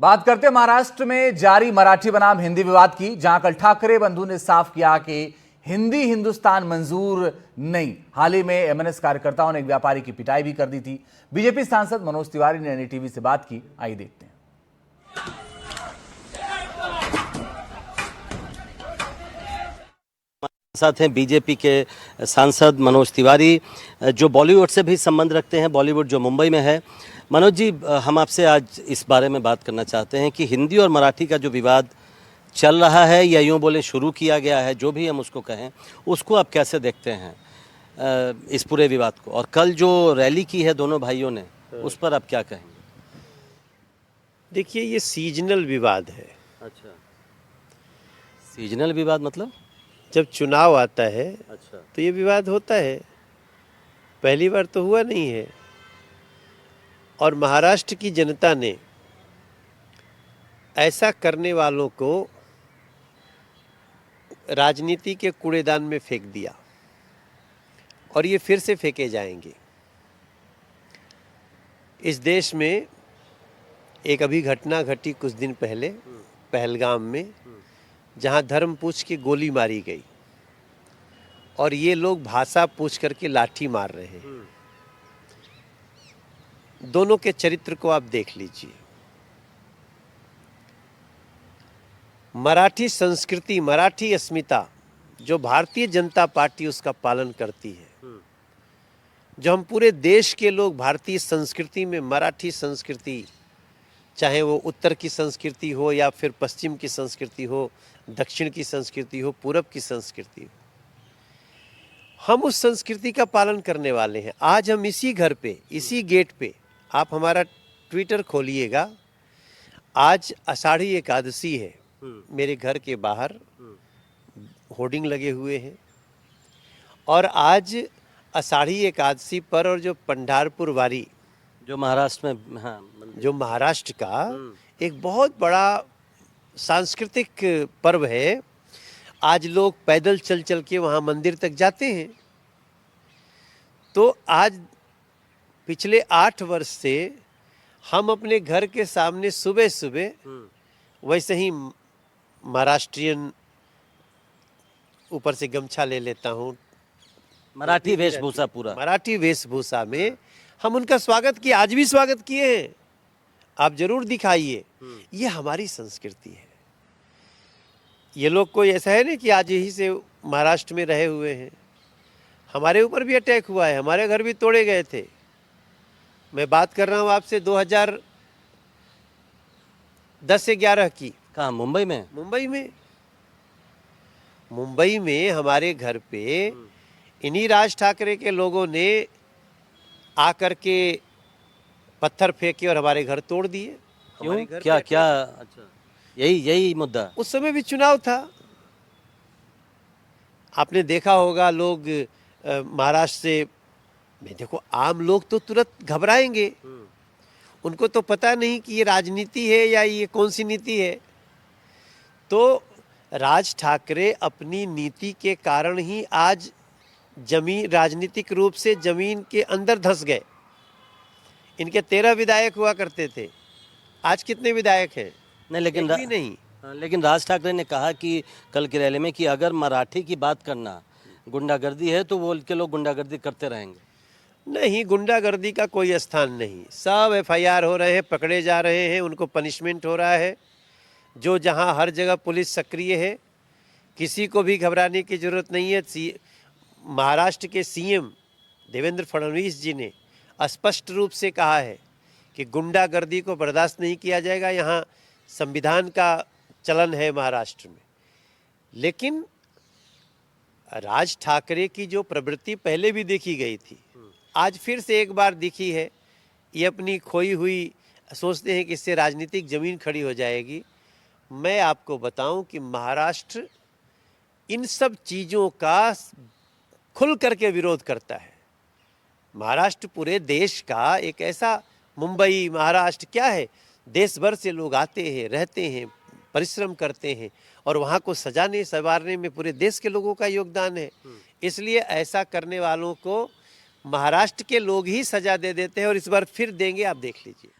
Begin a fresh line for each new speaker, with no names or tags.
बात करते महाराष्ट्र में जारी मराठी बनाम हिंदी विवाद की, जहां कल ठाकरे बंधु ने साफ किया कि हिंदी हिंदुस्तान मंजूर नहीं। हाल ही में एमएनएस कार्यकर्ताओं ने एक व्यापारी की पिटाई भी कर दी थी। बीजेपी सांसद मनोज तिवारी ने एनडीटीवी से बात की, आइए देखते हैं।
साथ हैं बीजेपी के सांसद मनोज तिवारी, जो बॉलीवुड से भी संबंध रखते हैं, बॉलीवुड जो मुंबई में है। मनोज जी, हम आपसे आज इस बारे में बात करना चाहते हैं कि हिंदी और मराठी का जो विवाद चल रहा है, या यूँ बोले शुरू किया गया है, जो भी हम उसको कहें, उसको आप कैसे देखते हैं इस पूरे विवाद को? और कल जो रैली की है दोनों भाइयों ने, उस पर आप क्या कहेंगे?
देखिए, ये सीजनल विवाद है।
अच्छा, सीजनल विवाद मतलब?
जब चुनाव आता है
अच्छा,
तो ये विवाद होता है। पहली बार तो हुआ नहीं है। और महाराष्ट्र की जनता ने ऐसा करने वालों को राजनीति के कूड़ेदान में फेंक दिया, और ये फिर से फेंके जाएंगे। इस देश में एक अभी घटना घटी कुछ दिन पहले पहलगाम में, जहां धर्म पूछ के गोली मारी गई, और ये लोग भाषा पूछ करके लाठी मार रहे हैं। दोनों के चरित्र को आप देख लीजिए। मराठी संस्कृति, मराठी अस्मिता, जो भारतीय जनता पार्टी उसका पालन करती है, जो हम पूरे देश के लोग भारतीय संस्कृति में मराठी संस्कृति, चाहे वो उत्तर की संस्कृति हो या फिर पश्चिम की संस्कृति हो, दक्षिण की संस्कृति हो, पूरब की संस्कृति हो, हम उस संस्कृति का पालन करने वाले हैं। आज हम इसी घर पे, इसी गेट पे, आप हमारा ट्विटर खोलिएगा, आज आषाढ़ी एकादशी है, मेरे घर के बाहर होर्डिंग लगे हुए हैं। और आज आषाढ़ी एकादशी पर, और जो पंढरपुर वारी,
जो महाराष्ट्र में, हाँ,
जो महाराष्ट्र का एक बहुत बड़ा सांस्कृतिक पर्व है, आज लोग पैदल चल चल के वहाँ मंदिर तक जाते हैं। तो आज पिछले 8 वर्ष से हम अपने घर के सामने सुबह सुबह वैसे ही महाराष्ट्रियन ऊपर से गमछा ले लेता हूँ,
मराठी वेशभूषा, पूरा
मराठी वेशभूषा में हम उनका स्वागत किए, आज भी स्वागत किए हैं। आप जरूर दिखाइए, ये हमारी संस्कृति है। ये लोग कोई ऐसा है नहीं कि आज यही से महाराष्ट्र में रहे हुए हैं। हमारे ऊपर भी अटैक हुआ है, हमारे घर भी तोड़े गए थे। मैं बात कर रहा हूँ आपसे 2010 से 11 की।
कहाँ? मुंबई में?
मुंबई में हमारे घर पे इन्हीं राज ठाकरे के लोगों ने आकर के पत्थर फेंके और हमारे घर तोड़ दिए।
क्यों? क्या क्या? अच्छा, यही मुद्दा।
उस समय भी चुनाव था। आपने देखा होगा, लोग महाराष्ट्र से, देखो, आम लोग तो तुरंत घबराएंगे। उनको तो पता नहीं कि ये राजनीति है या ये कौन सी नीति है। तो राज ठाकरे अपनी नीति के कारण ही आज जमीन, राजनीतिक रूप से जमीन के अंदर धंस गए। इनके 13 विधायक हुआ करते थे, आज कितने विधायक हैं?
नहीं, लेकिन राज ठाकरे ने कहा कि कल की रैली में कि अगर मराठी की बात करना गुंडागर्दी है तो वो के लोग गुंडागर्दी करते रहेंगे।
नहीं, गुंडागर्दी का कोई स्थान नहीं। सब एफआईआर हो रहे हैं, पकड़े जा रहे हैं, उनको पनिशमेंट हो रहा है। जो जहां हर जगह पुलिस सक्रिय है, किसी को भी घबराने की जरूरत नहीं है। महाराष्ट्र के सीएम देवेंद्र फडणवीस जी ने स्पष्ट रूप से कहा है कि गुंडागर्दी को बर्दाश्त नहीं किया जाएगा। यहाँ संविधान का चलन है महाराष्ट्र में। लेकिन राज ठाकरे की जो प्रवृत्ति पहले भी देखी गई थी, आज फिर से एक बार दिखी है। ये अपनी खोई हुई सोचते हैं कि इससे राजनीतिक जमीन खड़ी हो जाएगी। मैं आपको बताऊं कि महाराष्ट्र इन सब चीज़ों का खुल करके विरोध करता है। महाराष्ट्र पूरे देश का एक ऐसा, मुंबई, महाराष्ट्र क्या है, देश भर से लोग आते हैं, रहते हैं, परिश्रम करते हैं, और वहाँ को सजाने संवारने में पूरे देश के लोगों का योगदान है। इसलिए ऐसा करने वालों को महाराष्ट्र के लोग ही सजा दे देते हैं, और इस बार फिर देंगे, आप देख लीजिए।